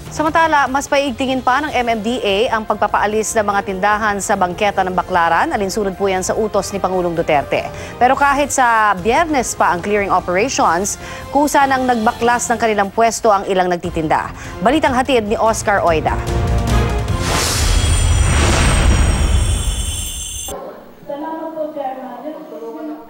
Samantala, mas paigtingin pa ng MMDA ang pagpapaalis ng mga tindahan sa bangketa ng Baclaran. Alinsunod po yan sa utos ni Pangulong Duterte. Pero kahit sa Biyernes pa ang clearing operations, kusa nang nagbaklas ng kanilang pwesto ang ilang nagtitinda. Balitang hatid ni Oscar Oida.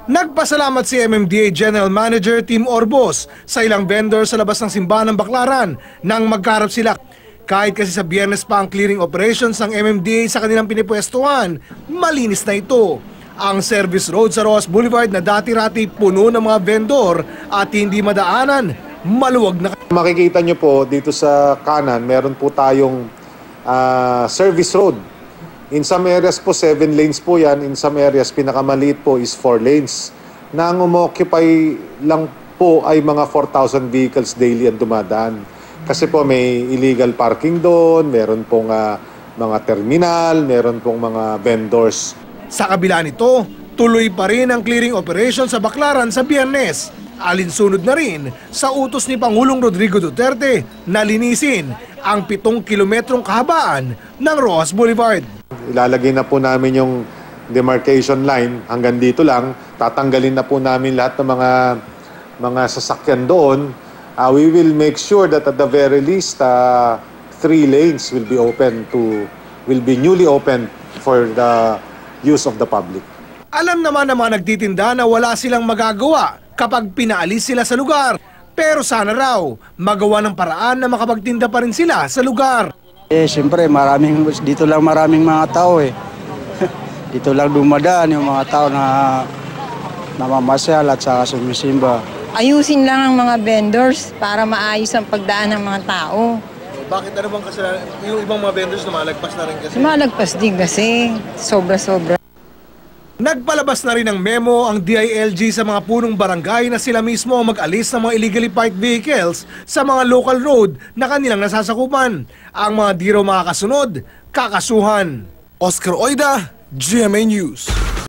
Nagpasalamat si MMDA General Manager Tim Orbos sa ilang vendor sa labas ng simbahan ng Baclaran nang magkaharap sila. Kahit kasi sa Biyernes pa ang clearing operations ng MMDA sa kanilang pinipwestuhan, malinis na ito. Ang service road sa Rojas Boulevard na dati-rati puno ng mga vendor at hindi madaanan, maluwag na. Makikita nyo po dito sa kanan, meron po tayong service road. In some areas po, 7 lanes po yan. In some areas, pinakamaliit po is 4 lanes. Na ang umoccupy lang po ay mga 4,000 vehicles daily ang dumadaan. Kasi po may illegal parking doon, meron pong mga terminal, meron pong mga vendors. Sa kabila nito, tuloy pa rin ang clearing operation sa Baclaran sa Biyernes. Alinsunod na rin sa utos ni Pangulong Rodrigo Duterte na linisin ang 7 kilometrong kahabaan ng Rojas Boulevard. Ilalagay na po namin yung demarcation line hanggang dito lang. Tatanggalin na po namin lahat ng mga sasakyan doon. We will make sure that at the very least 3 lanes will be newly opened for the use of the public. Alam naman ng mga nagtitinda na wala silang magagawa kapag pinaalis sila sa lugar. Pero sana raw magawa ng paraan na makapagtinda pa rin sila sa lugar. Siyempre, dito lang maraming mga tao eh. Dito lang dumadaan yung mga tao na namamasyal at saka sumisimba. Ayusin lang ang mga vendors para maayos ang pagdaan ng mga tao. Bakit ano bang kasalanan? Yung ibang mga vendors lumalagpas na rin kasi? Lumalagpas din kasi, sobra-sobra. Nagpalabas na rin ng memo ang DILG sa mga punong barangay na sila mismo ang mag-alis ng mga illegally parked vehicles sa mga local road na kanilang nasasakupan. Ang mga di raw makakasunod, kakasuhan. Oscar Oida, GMA News.